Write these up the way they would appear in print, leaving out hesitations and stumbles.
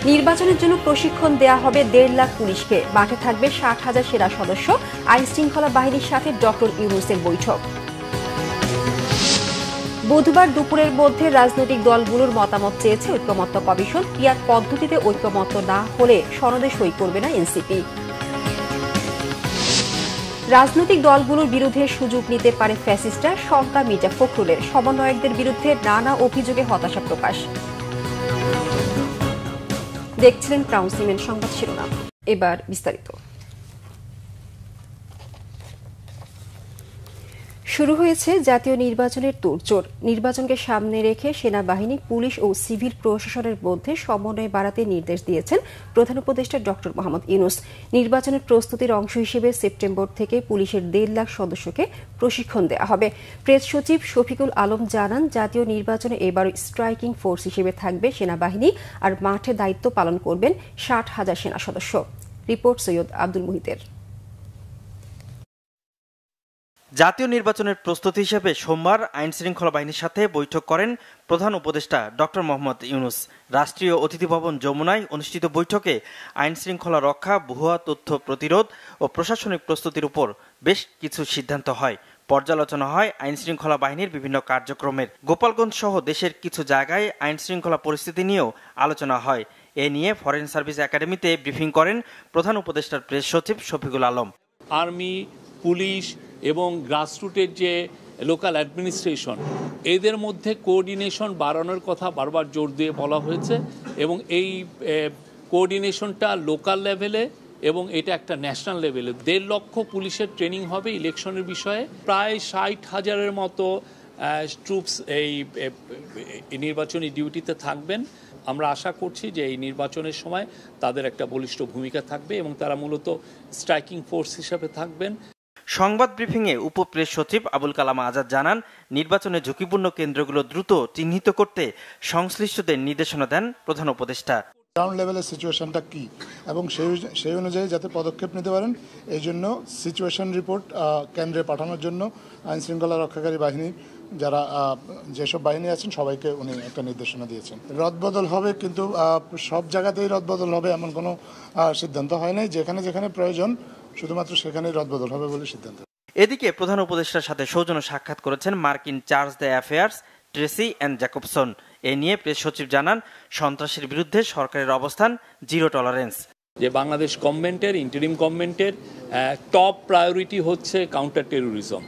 নির্বাচনের জন্য প্রশিক্ষণ দেয়া হবে 1.5 লাখ পুলিশকে। মাঠে থাকবে 60,000 সেনা সদস্য। আইন শৃঙ্খলা বাহিনীর সাথে ডক্টর ইউনূসের বৈঠক। বুধবার দুপুরের মধ্যে রাজনৈতিক দলগুলোর মতামত চেয়েছে ঐকমত্য কমিশন। পিয়ার পদ্ধতিতে ঐকমত্য না হলে সনদে সই করবে না এনসিপি। রাজনৈতিক দলগুলোর বিরুদ্ধে সুযোগ নিতে পারে ফ্যাসিস্টরা, শঙ্কা মির্জা ফখরুলের। সমন্বয়কদের বিরুদ্ধে নানা অভিযোগে হতাশা প্রকাশ। দেখছিলেন ক্রাউন সিমেন্ট সংবাদ শিরোনাম, এবার বিস্তারিত। শুরু হয়েছে জাতীয় নির্বাচনের তোড়জোড়। নির্বাচনকে সামনে রেখে সেনাবাহিনী, পুলিশ ও সিভিল প্রশাসনের মধ্যে সমন্বয় বাড়াতে নির্দেশ দিয়েছেন প্রধান উপদেষ্টা ডক্টর মোহাম্মদ ইউনূস। নির্বাচনের প্রস্তুতির অংশ হিসেবে সেপ্টেম্বর থেকে পুলিশের 1.5 লাখ সদস্যকে প্রশিক্ষণ দেওয়া হবে। প্রেস সচিব শফিকুল আলম জানান, জাতীয় নির্বাচনে এবার স্ট্রাইকিং ফোর্স হিসেবে থাকবে সেনাবাহিনী, আর মাঠে দায়িত্ব পালন করবেন 60,000 সেনা সদস্য। রিপোর্ট সৈয়দ আব্দুল মুহিতের। জাতীয় নির্বাচনের প্রস্তুতি হিসেবে সোমবার আইন শৃঙ্খলা বাহিনীর সাথে বৈঠক করেন প্রধান উপদেষ্টা ডক্টর মোহাম্মদ ইউনূস। রাষ্ট্রীয় অতিথি ভবন যমুনায় অনুষ্ঠিত বৈঠকে আইন শৃঙ্খলা রক্ষা, ভুয়া তথ্য প্রতিরোধ ও প্রশাসনিক প্রস্তুতির উপর বেশ কিছু সিদ্ধান্ত হয়। পর্যালোচনা হয় আইন শৃঙ্খলা বাহিনীর বিভিন্ন কার্যক্রমের। গোপালগঞ্জ সহ দেশের কিছু জায়গায় আইন শৃঙ্খলা পরিস্থিতি নিয়েও আলোচনা হয়। এ নিয়ে ফরেন সার্ভিস একাডেমিতে ব্রিফিং করেন প্রধান উপদেষ্টার প্রেস সচিব শফিকুল আলম। আর্মি, পুলিশ এবং গ্রাসরুটের যে লোকাল অ্যাডমিনিস্ট্রেশন, এদের মধ্যে কোঅর্ডিনেশন বাড়ানোর কথা বারবার জোর দিয়ে বলা হয়েছে এবং এই কোঅর্ডিনেশনটা লোকাল লেভেলে এবং এটা একটা ন্যাশনাল লেভেলে। 1.5 লক্ষ পুলিশের ট্রেনিং হবে ইলেকশনের বিষয়ে। প্রায় 60,000-এর মতো ট্রুপস এই নির্বাচনী ডিউটিতে থাকবেন। আমরা আশা করছি যে এই নির্বাচনের সময় তাদের একটা বলিষ্ঠ ভূমিকা থাকবে এবং তারা মূলত স্ট্রাইকিং ফোর্স হিসেবে থাকবেন। সংবাদ ব্রিফিংয়ে উপপ্রেস সচিব আবুল কালাম আজাদ জানান, নির্বাচনে ঝুঁকিপূর্ণ কেন্দ্রগুলো দ্রুত চিহ্নিত করতে সংশ্লিষ্টদের নির্দেশনা দেন প্রধান উপদেষ্টা। গ্রাউন্ড লেভেলের সিচুয়েশনটা কি এবং সেই অনুযায়ী যাতে পদক্ষেপ নিতে পারেন, এই জন্য সিচুয়েশন রিপোর্ট কেন্দ্রে পাঠানোর জন্য আইন শৃঙ্খলা রক্ষাকারী বাহিনী যারা যেসব বাহিনী আছেন সবাইকে উনি একটা নির্দেশনা দিয়েছেন। রদবদল হবে, কিন্তু সব জায়গাতেই রদবদল হবে এমন কোনো সিদ্ধান্ত হয় নাই। যেখানে যেখানে প্রয়োজন শুধুমাত্র সেখানেই রদবদল হবে বলে সিদ্ধান্ত। এদিকে প্রধান উপদেষ্টার সাথে সৌজন্য সাক্ষাৎ করেছেন মার্কিন chargé d' affaires Tracey Ann Jacobson. এ নিয়ে প্রেস সচিব জানান, সন্ত্রাসের বিরুদ্ধে সরকারের অবস্থান জিরো টলারেন্স। যে বাংলাদেশ গভর্নমেন্টের, ইন্টারিম গভর্নমেন্টের টপ প্রায়োরিটি হচ্ছে কাউন্টার টেরোরিজম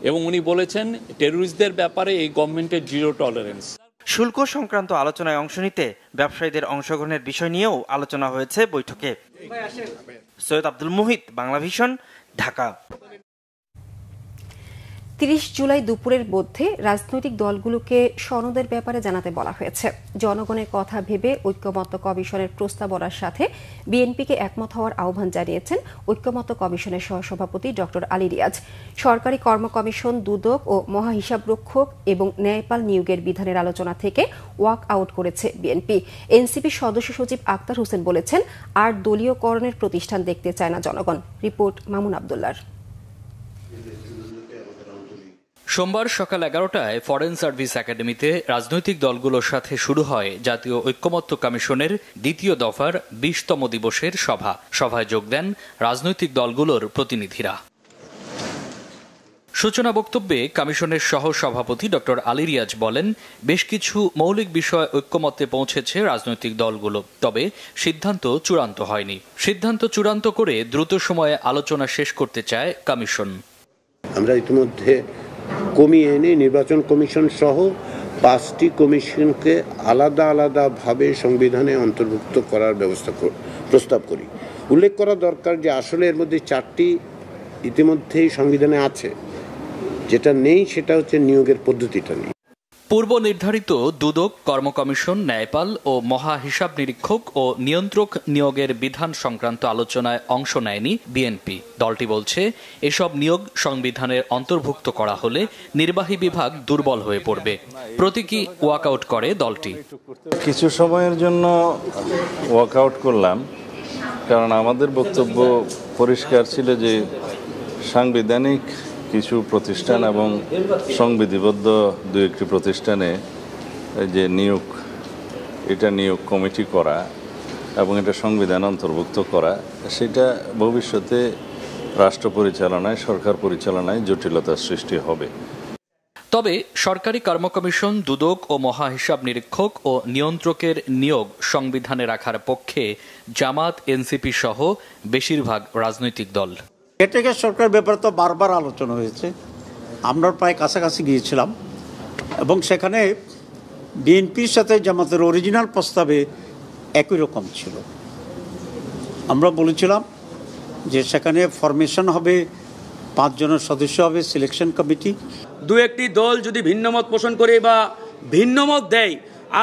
এবং উনি বলেছেন টেরোরিস্টদের ব্যাপারে এই গভর্নমেন্টের জিরো টলারেন্স। শুল্ক সংক্রান্ত আলোচনায় অংশ নিতে ব্যবসায়ীদের অংশগ্রহণের বিষয় নিয়েও আলোচনা হয়েছে বৈঠকে। সৈয়দ আব্দুল মুহিত, বাংলা ভিশন, ঢাকা। 30 জুলাই দুপুরের মধ্যে রাজনৈতিক দলগুলোকে সনদের ব্যাপারে জানাতে বলা হয়েছে। জনগণের কথা ভেবে ঐকমত্য কমিশনের প্রস্তাবনার সাথে বিএনপিকে একমত হওয়ার আহ্বান জানিয়েছেন ঐকমত্য কমিশনের সহসভাপতি ডক্টর আলী রিয়াজ। সরকারি কর্ম কমিশন, দুদক ও মহাহিসাবরক্ষক এবং ন্যায়পাল নিয়োগের বিধানের আলোচনা থেকে ওয়াক আউট করেছে বিএনপি। এনসিপি সদস্য সচিব আক্তার হোসেন বলেছেন, আর দলীয়করণের প্রতিষ্ঠান দেখতে চায় না জনগণ। রিপোর্ট মামুন আবদুল্লার। সোমবার সকাল 11টায় ফরেন সার্ভিস একাডেমিতে রাজনৈতিক দলগুলোর সাথে শুরু হয় জাতীয় ঐকমত্য কমিশনের দ্বিতীয় দফার 20তম দিবসের সভা। সভায় যোগ দেন রাজনৈতিক দলগুলোর প্রতিনিধিরা। সূচনা বক্তব্যে কমিশনের সহ সভাপতি ডক্টর আলী রিয়াজ বলেন, বেশ কিছু মৌলিক বিষয় ঐকমত্যে পৌঁছেছে রাজনৈতিক দলগুলো, তবে সিদ্ধান্ত চূড়ান্ত হয়নি। সিদ্ধান্ত চূড়ান্ত করে দ্রুত সময়ে আলোচনা শেষ করতে চায় কমিশন। আমরা ইতিমধ্যে কমিয়ে এনে নির্বাচন কমিশন সহ 5টি কমিশনকে আলাদা আলাদাভাবে সংবিধানে অন্তর্ভুক্ত করার প্রস্তাব করি। উল্লেখ করা দরকার যে আসলে এর মধ্যে 4টি ইতিমধ্যেই সংবিধানে আছে, যেটা নেই সেটা হচ্ছে নিয়োগের পদ্ধতিটা নেই। পূর্ব নির্ধারিত দুদক, কর্ম কমিশন, ন্যায়পাল ও মহা হিসাব নিরীক্ষক ও নিয়ন্ত্রক নিয়োগের বিধান সংক্রান্ত আলোচনায় অংশ নেয়নি বিএনপি। দলটি বলছে, এসব নিয়োগ সংবিধানের অন্তর্ভুক্ত করা হলে নির্বাহী বিভাগ দুর্বল হয়ে পড়বে। প্রতীকী ওয়াকআউট করে দলটি। কিছু সময়ের জন্য ওয়াকআউট করলাম, কারণ আমাদের বক্তব্য পরিষ্কার ছিল যে সাংবিধানিক কিছু প্রতিষ্ঠান এবং সংবিধিবদ্ধ 2-1টি প্রতিষ্ঠানে যে নিয়োগ, এটা নিয়োগ কমিটি করা এবং এটা সংবিধান অন্তর্ভুক্ত করা, সেটা ভবিষ্যতে রাষ্ট্র পরিচালনায়, সরকার পরিচালনায় জটিলতার সৃষ্টি হবে। তবে সরকারি কর্ম কমিশন, দুদক ও মহা হিসাব নিরীক্ষক ও নিয়ন্ত্রকের নিয়োগ সংবিধানে রাখার পক্ষে জামাত, এনসিপি সহ বেশিরভাগ রাজনৈতিক দল। এটাকে সরকার ব্যাপারে তো বারবার আলোচনা হয়েছে, আমরা প্রায় কাছাকাছি গিয়েছিলাম এবং সেখানে বিএনপির সাথে জামাতের অরিজিনাল প্রস্তাবে একই রকম ছিল। আমরা বলেছিলাম যে সেখানে ফরমেশন হবে, 5 জনের সদস্য হবে, সিলেকশন কমিটি। দু একটি দল যদি ভিন্নমত পোষণ করে বা ভিন্নমত দেয়,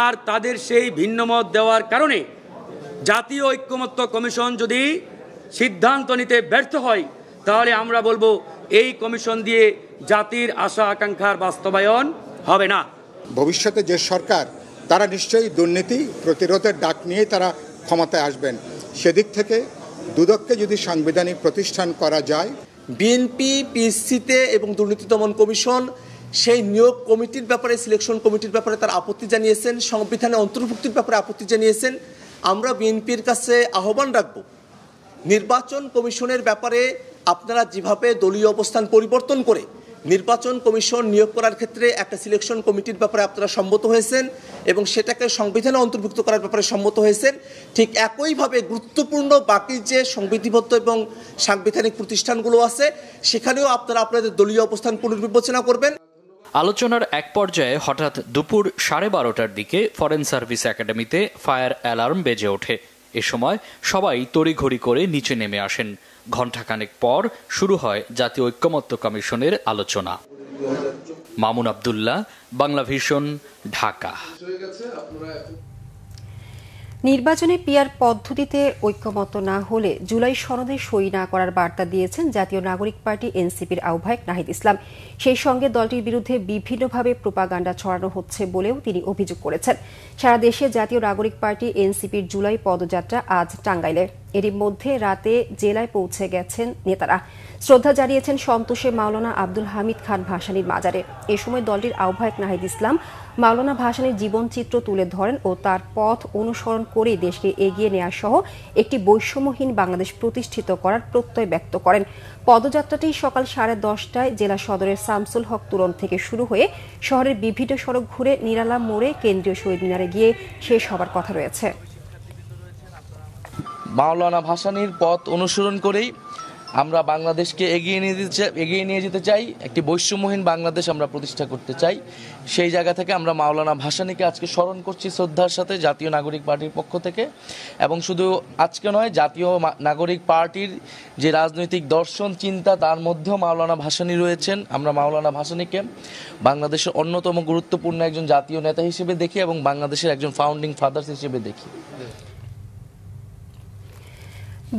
আর তাদের সেই ভিন্নমত দেওয়ার কারণে জাতীয় ঐক্যমত্য কমিশন যদি সিদ্ধান্ত নিতে ব্যর্থ হয়, তাহলে আমরা বলবো এই কমিশন দিয়ে জাতির আশা আকাঙ্ক্ষার বাস্তবায়ন হবে না। ভবিষ্যতে যে সরকার, তারা নিশ্চয়ই দুর্নীতি প্রতিরোধের ডাক নিয়ে তারা ক্ষমতায় আসবেন। সেদিক থেকে দুদককে যদি সাংবিধানিক প্রতিষ্ঠান করা যায়, বিএনপি পিএসসিতে এবং দুর্নীতি দমন কমিশন সেই নিয়োগ কমিটির ব্যাপারে, সিলেকশন কমিটির ব্যাপারে তার আপত্তি জানিয়েছেন, সংবিধানে অন্তর্ভুক্তির ব্যাপারে আপত্তি জানিয়েছেন। আমরা বিএনপির কাছে আহ্বান রাখব, নির্বাচন কমিশনের ব্যাপারে আপনারা যেভাবে দলীয় অবস্থান পরিবর্তন করে নির্বাচন কমিশন নিয়োগ করার ক্ষেত্রে একটা সিলেকশন কমিটির ব্যাপারে আপনারা সম্মত হয়েছেন এবং সেটাকে সংবিধানে অন্তর্ভুক্ত করার ব্যাপারে সম্মত হয়েছেন, ঠিক একইভাবে গুরুত্বপূর্ণ বাকি যে সংবিধিবদ্ধ এবং সাংবিধানিক প্রতিষ্ঠানগুলো আছে সেখানেও আপনারা আপনাদের দলীয় অবস্থান পুনর্বিবেচনা করবেন। আলোচনার এক পর্যায়ে হঠাৎ দুপুর 12:30টার দিকে ফরেন সার্ভিস একাডেমিতে ফায়ার অ্যালার্ম বেজে ওঠে। এ সময় সবাই তড়িঘড়ি করে নিচে নেমে আসেন। ঘণ্টাখানেক পর শুরু হয় জাতীয় ঐক্যমত্য কমিশনের আলোচনা। মামুন আব্দুল্লাহ, বাংলা ভিশন, ঢাকা। নির্বাচনে পিআর পদ্ধতিতে ঐক্যমত্য না হলে জুলাই সনদে সই না করার বার্তা দিয়েছেন জাতীয় নাগরিক পার্টি এনসিপির আহ্বায়ক নাহিদ ইসলাম। সেই সঙ্গে দলটির বিরুদ্ধে বিভিন্নভাবে প্রোপাগান্ডা ছড়ানো হচ্ছে বলেও তিনি অভিযোগ করেছেন। সারা দেশে জাতীয় নাগরিক পার্টি এনসিপির জুলাই পদযাত্রা আজ টাঙ্গাইলে। এরই মধ্যে রাতে জেলায় পৌঁছে গেছেন নেতারা। শ্রদ্ধা জানিয়েছেন সন্তোষে মাওলানা আব্দুল হামিদ খান ভাসানীর মাজারে। এ সময় দলটির আহ্বায়ক নাহিদ ইসলাম মাওলানা ভাসানীর জীবনচিত্র তুলে ধরেন ও তার পথ অনুসরণ করে দেশকে এগিয়ে নেওয়া সহ একটি বৈষম্যহীন বাংলাদেশ প্রতিষ্ঠিত করার প্রত্যয় ব্যক্ত করেন। পদযাত্রাটি সকাল 10:30টায় জেলা সদরের শামসুল হক তোরণ থেকে শুরু হয়ে শহরের বিভিন্ন সড়ক ঘুরে নিরালা মোড়ে কেন্দ্রীয় শহীদ মিনারে গিয়ে শেষ হবার কথা রয়েছে। মাওলানা ভাসানীর পথ অনুসরণ করেই আমরা বাংলাদেশকে এগিয়ে নিয়ে যেতে চাই, একটি বৈষম্যহীন বাংলাদেশ আমরা প্রতিষ্ঠা করতে চাই। সেই জায়গা থেকে আমরা মাওলানা ভাসানীকে আজকে স্মরণ করছি শ্রদ্ধার সাথে জাতীয় নাগরিক পার্টির পক্ষ থেকে। এবং শুধু আজকে নয়, জাতীয় নাগরিক পার্টির যে রাজনৈতিক দর্শন চিন্তা তার মধ্যেও মাওলানা ভাসানী রয়েছেন। আমরা মাওলানা ভাসানীকে বাংলাদেশের অন্যতম গুরুত্বপূর্ণ একজন জাতীয় নেতা হিসেবে দেখি এবং বাংলাদেশের একজন ফাউন্ডিং ফাদার্স হিসেবে দেখি।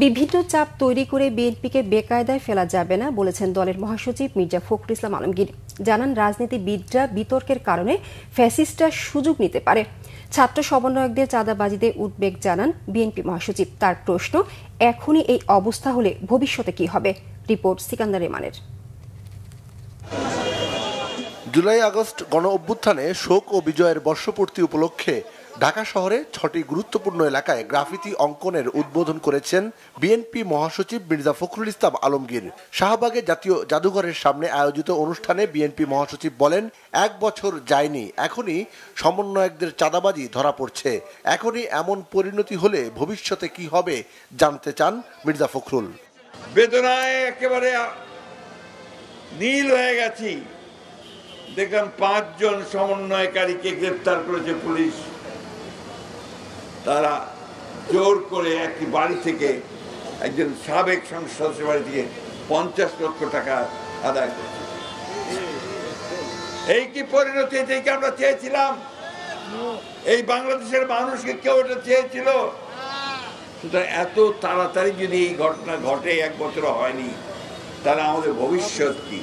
বিভিন্ন চাপ তৈরি করে বিএনপিকে বেকায়দায় ফেলা যাবে না বলেছেন দলের মহাসচিব মির্জা ফখরুল ইসলাম আলমগীর। জানান, রাজনীতিবিদরা বিতর্কের কারণে ফ্যাসিস্টরা সুযোগ নিতে পারে। ছাত্র সমন্বয়কদের চাঁদাবাজিতে উদ্বেগ জানান বিএনপি মহাসচিব। তার প্রশ্ন, এখনই এই অবস্থা হলে ভবিষ্যতে কি হবে? রিপোর্ট সিকান্দার রেমানের। জুলাই আগস্ট গণ অভ্যুত্থানে শোক ও বিজয়ের বর্ষপূর্তি উপলক্ষে ঢাকা শহরে 6টি গুরুত্বপূর্ণ এলাকায় গ্রাফিতি অঙ্কনের উদ্বোধন করেছেন বিএনপি মহাসচিব মির্জা ফখরুল ইসলাম আলমগীর। শাহবাগে জাতীয় জাদুঘরের সামনে আয়োজিত অনুষ্ঠানে বিএনপি মহাসচিব বলেন, 1 বছর যায়নি, এখনই সমন্বয়কদের চাঁদাবাজি ধরা পড়ছে। এখনই এমন পরিণতি হলে ভবিষ্যতে কি হবে জানতে চান মির্জা ফখরুল। বেদনায় একেবারে নীল হয়ে গেছি। দেখলাম 5 জন সমন্বয়কারীকে গ্রেপ্তার করেছে পুলিশ। তারা জোর করে একটি বাড়ি থেকে, একজন সাবেক সংসদ সদস্যের বাড়ি থেকে 50 লক্ষ টাকা আদায় করেছে। এই কি পরিণতি? এটাই কি আমরা চেয়েছিলাম? এই বাংলাদেশের মানুষকে কেউ এটা চেয়েছিল? সুতরাং এত তাড়াতাড়ি যদি এই ঘটনা ঘটে, 1 বছর হয়নি, তাহলে আমাদের ভবিষ্যৎ কি?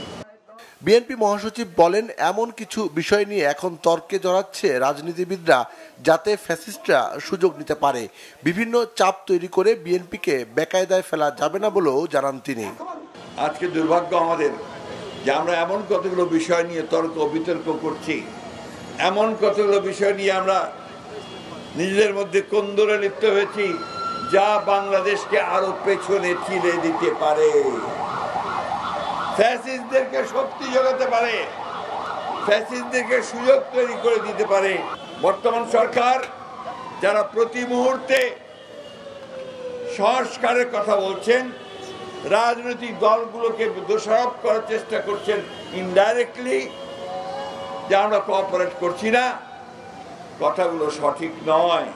বিএনপি মহাসচিব বলেন, এমন কিছু বিষয় নিয়ে এখন তর্কে জড়াচ্ছে রাজনীতিবিদরা যাতে ফ্যাসিস্টরা সুযোগ নিতে পারে। বিভিন্ন চাপ তৈরি করে বিএনপিকে বেকায়দায় ফেলা যাবে না বলেও জানান তিনি। আজকে দুর্ভাগ্য আমাদের যে আমরা এমন কতগুলো বিষয় নিয়ে তর্ক বিতর্ক করছি, এমন কতগুলো বিষয় নিয়ে আমরা নিজেদের মধ্যে কোন্দলে লিপ্ত হয়েছি, যা বাংলাদেশকে আরো পেছনে ঠেলে দিতে পারে, ফ্যাসিস্টদেরকে শক্তি যোগাতে পারে, ফ্যাসিস্টদেরকে সুযোগ তৈরি করে দিতে পারে। বর্তমান সরকার যারা প্রতি মুহূর্তে সংস্কারের কথা বলছেন, রাজনৈতিক দলগুলোকে দোষারোপ করার চেষ্টা করছেন ইনডাইরেক্টলি, যে আমরা কোঅপারেট করছি না, কথাগুলো সঠিক নয়।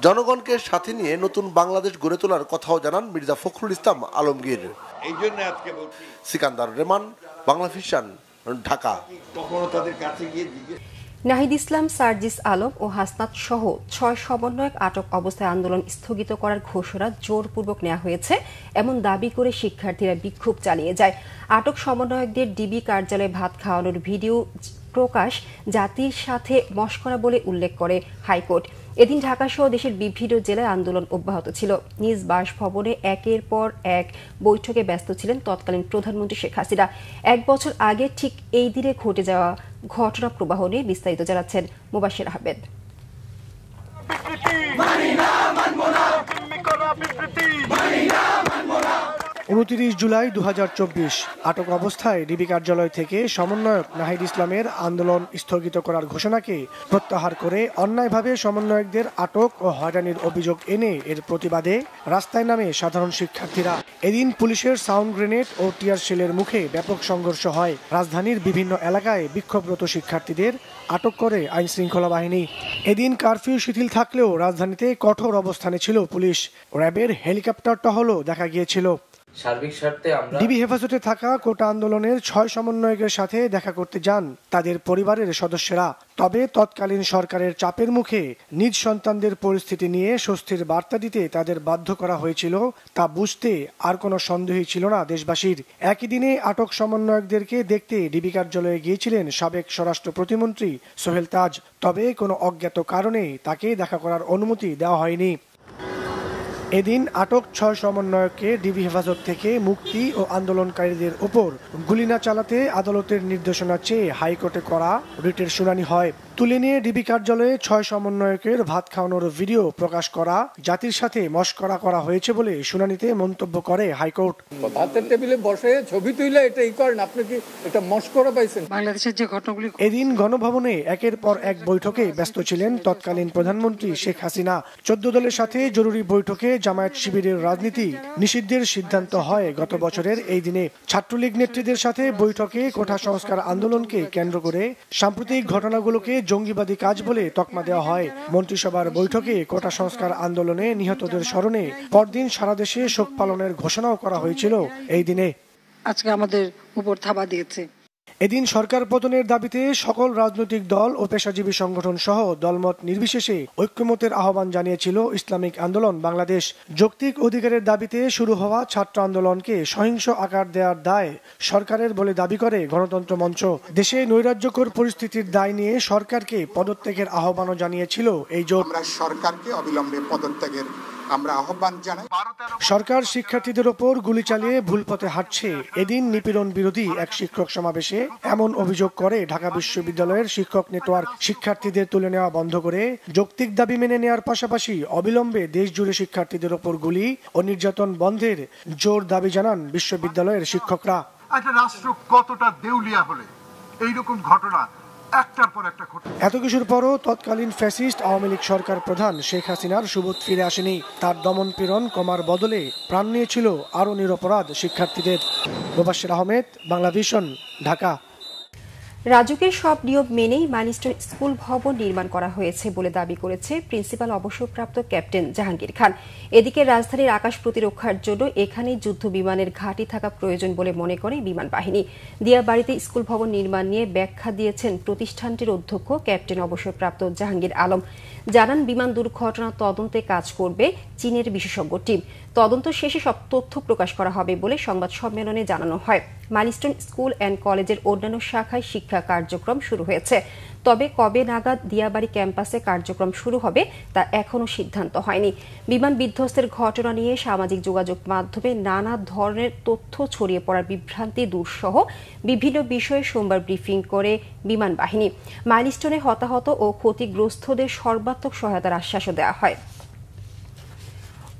জনগণকে সাথে নিয়ে নতুন বাংলাদেশ গড়ে তোলার কথাও জানান মির্জা ফখরুল ইসলাম আলমগীর। এই জন্য আজকে বলছি, সিকান্দার রেমান, বাংলা ভিশন, ঢাকা। কখনো তাদের কাছে গিয়ে জিজ্ঞেস। নাহিদ ইসলাম, সার্জিস আলম ও হাসনাত সহ 6 সমন্বয়ক আটক অবস্থায় আন্দোলন স্থগিত করার ঘোষণা জোরপূর্বক নেওয়া হয়েছে এমন দাবি করে শিক্ষার্থীরা বিক্ষোভ চালিয়ে যায়। আটক সমন্বয়কদের ডিবি কার্যালয়ে ভাত খাওয়ানোর ভিডিও প্রকাশ জাতির সাথে মশকরা বলে উল্লেখ করে হাইকোর্ট। এদিন ঢাকা সহ দেশের বিভিন্ন জেলায় আন্দোলন অব্যাহত ছিল। নিজ বাসভবনে একের পর এক বৈঠকে ব্যস্ত ছিলেন তৎকালীন প্রধানমন্ত্রী শেখ হাসিনা। 1 বছর আগে ঠিক এই দিনে ঘটে যাওয়া ঘটনা প্রবাহ নিয়ে বিস্তারিত জানাচ্ছেন মুবাশির আহমেদ। 29 জুলাই 2024 আটক অবস্থায় ডিবি কার্যালয় থেকে সমন্বয়ক নাহিদ ইসলামের আন্দোলন স্থগিত করার ঘোষণাকে প্রত্যাহার করে অন্যায়ভাবে সমন্বয়কদের আটক ও হয়রানির অভিযোগ এনে এর প্রতিবাদে রাস্তায় নামে সাধারণ শিক্ষার্থীরা। এদিন পুলিশের সাউন্ড গ্রেনেড ও টিয়ার শেলের মুখে ব্যাপক সংঘর্ষ হয়। রাজধানীর বিভিন্ন এলাকায় বিক্ষোভরত শিক্ষার্থীদের আটক করে আইন শৃঙ্খলা বাহিনী। এদিন কারফিউ শিথিল থাকলেও রাজধানীতে কঠোর অবস্থানে ছিল পুলিশ। র্যাবের হেলিকপ্টার টহলও দেখা গিয়েছিল। সার্বিক স্বার্থে আমরা ডিবি হেফাজতে থাকা কোটা আন্দোলনের 6 সমন্বয়কের সাথে দেখা করতে যান তাদের পরিবারের সদস্যরা। তবে তৎকালীন সরকারের চাপের মুখে নিজ সন্তানদের পরিস্থিতি নিয়ে স্বস্তির বার্তা দিতে তাদের বাধ্য করা হয়েছিল, তা বুঝতে আর কোনো সন্দেহই ছিল না দেশবাসীর। একই দিনে আটক সমন্বয়কদেরকে দেখতে ডিবি কার্যালয়ে গিয়েছিলেন সাবেক স্বরাষ্ট্র প্রতিমন্ত্রী সোহেল তাজ। তবে কোনো অজ্ঞাত কারণে তাকে দেখা করার অনুমতি দেওয়া হয়নি। এদিন আটক 6 সমন্বয়ককে ডিবি হেফাজত থেকে মুক্তি ও আন্দোলনকারীদের উপর গুলি না চালাতে আদালতের নির্দেশনা চেয়ে হাইকোর্টে করা রিটের শুনানি হয়। তুলে নিয়ে ডিবি কার্যালয়ে 6 সমন্বয়কের ভাত খাওয়ানোর ভিডিও প্রকাশ করা জাতির সাথে মশকরা করা হয়েছে বলে শুনানিতে মন্তব্য করে হাইকোর্ট। ভাতের টেবিলে বসে ছবি তুলে এটাই করেন, আপনি কি এটা মশকরা পাইছেন? বাংলাদেশের যে ঘটনাগুলি। এদিন গণভবনে একের পর এক বৈঠকে ব্যস্ত ছিলেন তৎকালীন প্রধানমন্ত্রী শেখ হাসিনা। 14 দলের সাথে জরুরি বৈঠকে জামায়াত শিবিরের রাজনীতি নিষিদ্ধের সিদ্ধান্ত হয় গত বছরের এই দিনে। ছাত্রলীগ নেত্রীদের সাথে বৈঠকে কোটা সংস্কার আন্দোলনকে কেন্দ্র করে সাম্প্রতিক ঘটনাগুলোকে জঙ্গিবাদী কাজ বলে তকমা দেওয়া হয়। মন্ত্রিসভার বৈঠকে কোটা সংস্কার আন্দোলনে নিহতদের স্মরণে পরদিন সারা দেশে শোক পালনের ঘোষণাও করা হয়েছিল এই দিনে। আজকে আমাদের উপর থাবা দিয়েছে। এদিন সরকার পতনের দাবিতে সকল রাজনৈতিক দল ও পেশাজীবী সংগঠন সহ দলমত নির্বিশেষে ঐক্যমতের আহ্বান জানিয়েছিল ইসলামিক আন্দোলন বাংলাদেশ। যৌক্তিক অধিকারের দাবিতে শুরু হওয়া ছাত্র আন্দোলনকে সহিংস আকার দেওয়ার দায় সরকারের বলে দাবি করে গণতন্ত্র মঞ্চ। দেশে নৈরাজ্যকর পরিস্থিতির দায় নিয়ে সরকারকে পদত্যাগের আহ্বানও জানিয়েছিল এই জোট। আমরা সরকারকে অবিলম্বে পদত্যাগের আমরা আহ্বান জানাই। সরকার শিক্ষার্থীদের ওপর গুলি চালিয়ে ভুল পথে হাঁটছে। এদিন নিপীড়ন বিরোধী এক শিক্ষক সমাবেশে এমন অভিযোগ করে ঢাকা বিশ্ববিদ্যালয়ের শিক্ষক নেটওয়ার্ক। শিক্ষার্থীদের তুলে নেওয়া বন্ধ করে যৌক্তিক দাবি মেনে নেওয়ার পাশাপাশি অবিলম্বে দেশ জুড়ে শিক্ষার্থীদের ওপর গুলি ও নির্যাতন বন্ধের জোর দাবি জানান বিশ্ববিদ্যালয়ের শিক্ষকরা। একটা রাষ্ট্র কতটা দেউলিয়া হলে এইরকম ঘটনা একটার পর একটা ঘটনা। এত কিছুর পরও তৎকালীন ফ্যাসিস্ট আওয়ামী লীগ সরকার প্রধান শেখ হাসিনার সুবোধ ফিরে আসেনি। তার দমন পীড়ন কমার বদলে প্রাণ নিয়েছিল আরও নিরপরাধ শিক্ষার্থীদের। মুবাশির আহমেদ, বাংলা ভিশন, ঢাকা। রাজুকের সব নিয়ম মেনেই মাইলস্টোন স্কুল ভবন নির্মাণ করা হয়েছে বলে দাবি করেছে প্রিন্সিপাল অবসরপ্রাপ্ত ক্যাপ্টেন জাহাঙ্গীর খান। এদিকে রাজধানীর আকাশ প্রতিরক্ষার জন্য এখানে যুদ্ধ বিমানের ঘাঁটি থাকা প্রয়োজন বলে মনে করে বিমান বাহিনী। দিয়াবাড়িতে স্কুল ভবন নির্মাণ নিয়ে ব্যাখ্যা দিয়েছেন প্রতিষ্ঠানটির অধ্যক্ষ ক্যাপ্টেন অবসরপ্রাপ্ত জাহাঙ্গীর আলম। জানান, বিমান দুর্ঘটনা তদন্তে কাজ করবে চীনের বিশেষজ্ঞ টিম। তদন্ত শেষে সব তথ্য প্রকাশ করা হবে বলে সংবাদ সম্মেলনে জানানো হয়। মাইলস্টোন স্কুল অ্যান্ড কলেজের অন্যান্য শাখায় শিক্ষা কার্যক্রম শুরু হয়েছে। তবে কবে নাগাদ দিয়াবাড়ি ক্যাম্পাসে কার্যক্রম শুরু হবে তা এখনও সিদ্ধান্ত হয়নি। বিমান বিধ্বস্তের ঘটনা নিয়ে সামাজিক যোগাযোগ মাধ্যমে নানা ধরনের তথ্য ছড়িয়ে পড়ার বিভ্রান্তি দূরসহ বিভিন্ন বিষয়ে সোমবার ব্রিফিং করে বিমান বাহিনী। মাইলস্টোনে হতাহত ও ক্ষতিগ্রস্তদের সর্বাত্মক সহায়তার আশ্বাসও দেওয়া হয়।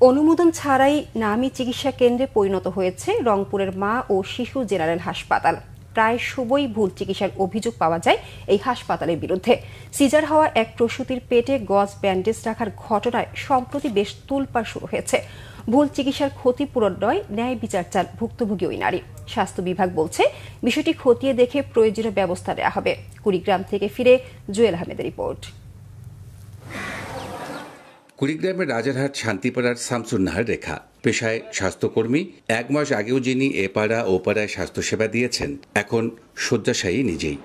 অনুমোদন ছাড়াই নামী চিকিৎসা কেন্দ্রে পরিণত হয়েছে রংপুরের মা ও শিশু জেনারেল হাসপাতাল। প্রায় সবই ভুল চিকিৎসার অভিযোগ পাওয়া যায় এই হাসপাতালের বিরুদ্ধে। সিজার হওয়া এক প্রসূতির পেটে গজ ব্যান্ডেজ রাখার ঘটনায় সম্প্রতি বেশ তোলপাড় শুরু হয়েছে। ভুল চিকিৎসার ক্ষতিপূরণ নয়, ন্যায় বিচার চান ভুক্তভোগী ওই নারী। স্বাস্থ্য বিভাগ বলছে বিষয়টি খতিয়ে দেখে প্রয়োজনীয় ব্যবস্থা নেওয়া হবে। কুড়িগ্রাম থেকে ফিরে জুয়েল আহমেদের রিপোর্ট। কুড়িগ্রামের রাজারহাট শান্তিপাড়ার শামসুন নাহার রেখা পেশায় স্বাস্থ্যকর্মী। 1 মাস আগেও যিনি এ পাড়া ও পাড়ায় স্বাস্থ্যসেবা দিয়েছেন, এখন শয্যাশায়ী নিজেই।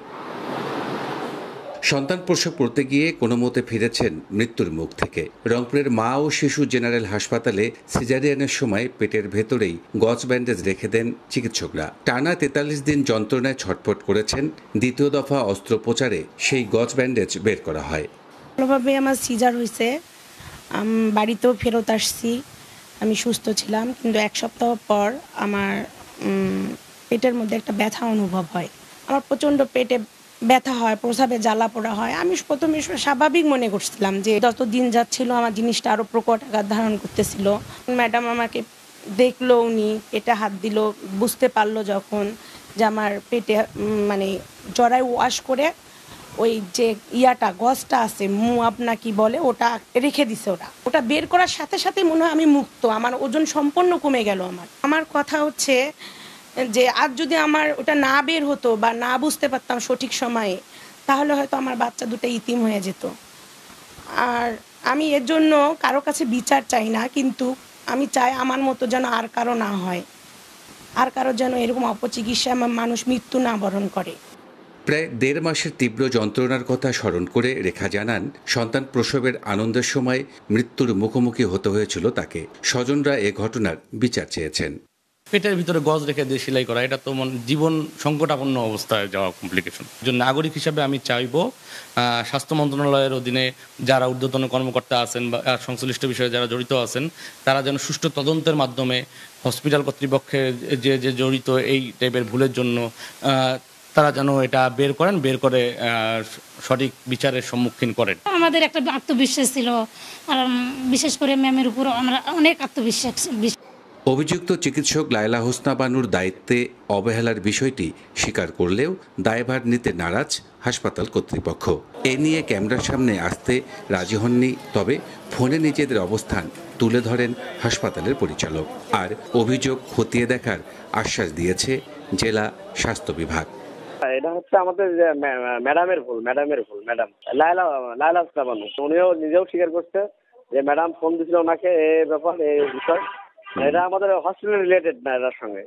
সন্তান প্রসব করতে গিয়ে কোনো মতে ফিরেছেন মৃত্যুর মুখ থেকে। রংপুরের মা ও শিশু জেনারেল হাসপাতালে সিজারিয়ানের সময় পেটের ভেতরেই গজ ব্যান্ডেজ রেখে দেন চিকিৎসকরা। টানা 43 দিন যন্ত্রণায় ছটফট করেছেন। দ্বিতীয় দফা অস্ত্রোপচারে সেই গজ ব্যান্ডেজ বের করা হয়। ভালোভাবে আমার সিজার হয়েছে, বাড়িতেও ফেরত আসছি, আমি সুস্থ ছিলাম। কিন্তু 1 সপ্তাহ পর আমার পেটের মধ্যে একটা ব্যথা অনুভব হয়। আমার প্রচণ্ড পেটে ব্যথা হয়, প্রস্রাবে জ্বালা পোড়া হয়। আমি প্রথমে স্বাভাবিক মনে করছিলাম যে যত দিন যাচ্ছিল আমার জিনিসটা আরও প্রকট আকার ধারণ করতেছিল। ম্যাডাম আমাকে দেখলো, উনি পেটে হাত দিল, বুঝতে পারলো যখন যে আমার পেটে মানে জরায় ওয়াশ করে ওই যে গজটা আছে আপনা কি বলে ওটা রেখে দিছে। ওটা বের করার সাথে সাথে মনে হয় আমি মুক্ত, আমার ওজন সম্পূর্ণ কমে গেল। আমার কথা হচ্ছে যে আজ যদি আমার ওটা না বের হতো বা না বুঝতে পারতাম সঠিক সময়ে, তাহলে হয়তো আমার বাচ্চা দুটো ইতিম হয়ে যেত। আর আমি এর জন্য কারো কাছে বিচার চাই না, কিন্তু আমি চাই আমার মতো যেন আর কারো না হয়, আর কারো যেন এরকম অপচিকিৎসা মানুষ মৃত্যু না বরণ করে। প্রায় 1.5 মাসের তীব্র যন্ত্রণার কথা স্মরণ করে রেখা জানান, সন্তান প্রসবের আনন্দের সময় মৃত্যুর মুখোমুখি হতে হয়েছিল তাকে। স্বজনরা এ ঘটনার বিচার চেয়েছেন। পেটের ভিতরে গজ রেখে দিয়ে সেলাই করা, এটা তো জীবন সংকটাপন্ন অবস্থায় যাওয়া কমপ্লিকেশন। নাগরিক হিসাবে আমি চাইব স্বাস্থ্য মন্ত্রণালয়ের অধীনে যারা ঊর্ধ্বতন কর্মকর্তা আছেন বা সংশ্লিষ্ট বিষয়ে যারা জড়িত আছেন, তারা যেন সুষ্ঠু তদন্তের মাধ্যমে হসপিটাল কর্তৃপক্ষের যে জড়িত এই টাইপের ভুলের জন্য তারা যেন এটা বের করেন, বের করে সঠিক বিচারের সম্মুখীন করেন। আমাদের একটা আত্মবিশ্বাস ছিল, আর বিশেষ করে ম্যামের উপর আমরা অনেক আত্মবিশ্বাস। অভিযুক্ত চিকিৎসক লায়লা হোসনা বানুর দায়িত্বে অবহেলার বিষয়টি স্বীকার করলেও দায়ভার নিতে নারাজ হাসপাতাল কর্তৃপক্ষ। এ নিয়ে ক্যামেরার সামনে আসতে রাজি হননি, তবে ফোনে নিজেদের অবস্থান তুলে ধরেন হাসপাতালের পরিচালক। আর অভিযোগ খতিয়ে দেখার আশ্বাস দিয়েছে জেলা স্বাস্থ্য বিভাগ। এটা হচ্ছে আমাদের ম্যাডামের ভুল। ম্যাডাম লায়লা হোসনা বানু উনিও নিজেও স্বীকার করছে যে ম্যাডাম ফোন দিয়েছিল ওনাকে এই ব্যাপার, এই বিষয়। এটা আমাদের হসপিটাল রিলেটেড না এটার সঙ্গে।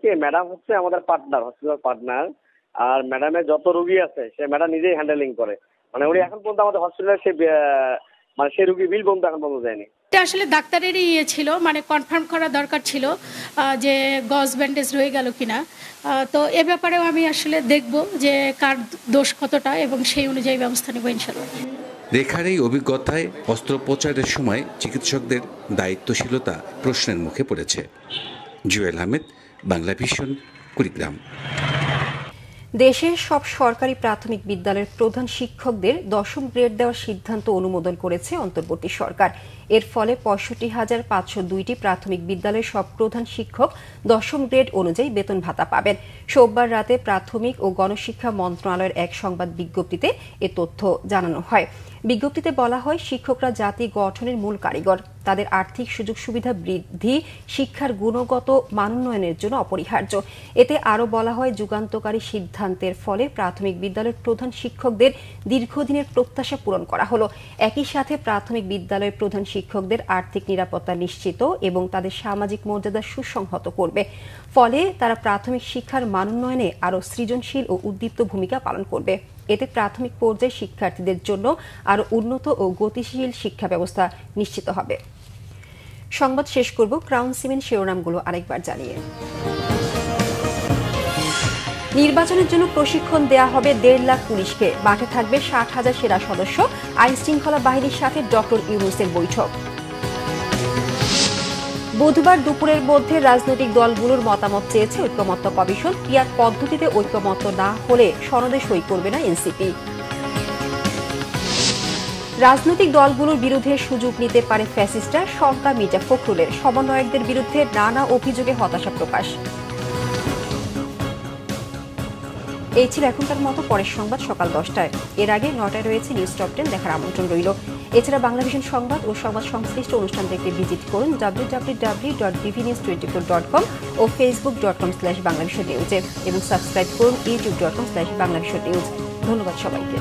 কি ম্যাডাম হচ্ছে আমাদের পার্টনার, হসপিটাল পার্টনার। আর ম্যাডামের যত রোগী আছে সে ম্যাডাম নিজেই হ্যান্ডেলিং করে। মানে উনি এখন পর্যন্ত আমাদের হসপিটালে সেই রোগী বিল পর্যন্ত এখন পর্যন্ত যায়নি। এটা আসলে ডাক্তারেরই ছিল, মানে কনফার্ম করা দরকার ছিল যে গজ ব্যান্ডেজ রয়ে গেল কিনা। তো এ ব্যাপারেও আমি আসলে দেখব যে কার দোষ কতটা এবং সেই অনুযায়ী ব্যবস্থা নেব ইনশাআল্লাহ। রেখার এই অভিজ্ঞতায় অস্ত্রোপচারের সময় চিকিৎসকদের দায়িত্বশীলতা প্রশ্নের মুখে পড়েছে। জুয়েল আহমেদ, বাংলা ভিশন, কুড়িগ্রাম। দেশের সব সরকারি প্রাথমিক বিদ্যালয়ের প্রধান শিক্ষকদের 10ম গ্রেড দেওয়ার সিদ্ধান্ত অনুমোদন করেছে অন্তর্বর্তী সরকার। এর ফলে 65,502টি প্রাথমিক বিদ্যালয়ের সব প্রধান শিক্ষক 10ম গ্রেড অনুযায়ী বেতন ভাতা পাবেন। সোমবার রাতে প্রাথমিক ও গণশিক্ষা মন্ত্রণালয়ের এক সংবাদ বিজ্ঞপ্তিতে এ তথ্য জানানো হয়। বিজ্ঞপ্তিতে বলা হয়, শিক্ষকরা জাতি গঠনের মূল কারিগর। তাদের আর্থিক সুযোগ সুবিধা বৃদ্ধি শিক্ষার গুণগত মানোন্নয়নের জন্য অপরিহার্য। এতে আরও বলা হয়, যুগান্তকারী সিদ্ধান্তের ফলে প্রাথমিক বিদ্যালয়ের প্রধান শিক্ষকদের দীর্ঘদিনের প্রত্যাশা পূরণ করা হলো। একই সাথে প্রাথমিক বিদ্যালয়ের প্রধান শিক্ষকদের আর্থিক নিরাপত্তা নিশ্চিত এবং তাদের সামাজিক মর্যাদা সুসংহত করবে। ফলে তারা প্রাথমিক শিক্ষার মানোন্নয়নে আরও সৃজনশীল ও উদ্দীপ্ত ভূমিকা পালন করবে। এতে প্রাথমিক পর্যায়ে শিক্ষার্থীদের জন্য আরও উন্নত ও গতিশীল শিক্ষা ব্যবস্থা নিশ্চিত হবে। সংবাদ শেষ করব ক্রাউন সিমেন্ট শিরোনামগুলো আরেকবার জানিয়ে। নির্বাচনের জন্য প্রশিক্ষণ দেয়া হবে 1.5 লাখ পুলিশকে, মাঠে থাকবে 60,000 সেনা সদস্য। আইন শৃঙ্খলা বাহিনীর সাথে ডক্টর ইউনূসের বৈঠক। বুধবার দুপুরের মধ্যে রাজনৈতিক দলগুলোর মতামত চেয়েছে ঐকমত্য কমিশন। পিয়ার পদ্ধতিতে ঐকমত্য না হলে সনদে সই করবে না এনসিপি। রাজনৈতিক দলগুলোর বিরুদ্ধে সুযোগ নিতে পারে ফ্যাসিস্টরা, শঙ্কা মির্জা ফখরুলের। সমন্বয়কদের বিরুদ্ধে নানা অভিযোগে হতাশা প্রকাশ। এই ছিল এখনকার মতো, পরের সংবাদ সকাল 10টায়। এর আগে 9টায় রয়েছে নিউজ টপ 10 দেখার আমন্ত্রণ রইল। এছাড়া বাংলাভিশন সংবাদ ও সংবাদ সংশ্লিষ্ট অনুষ্ঠান দেখতে ভিজিট করুন www.bvnews24.com ও facebook.com/বাংলাভিশন নিউজে এবং সাবস্ক্রাইব করুন youtube.com/বাংলাভিশন নিউজ। ধন্যবাদ সবাইকে।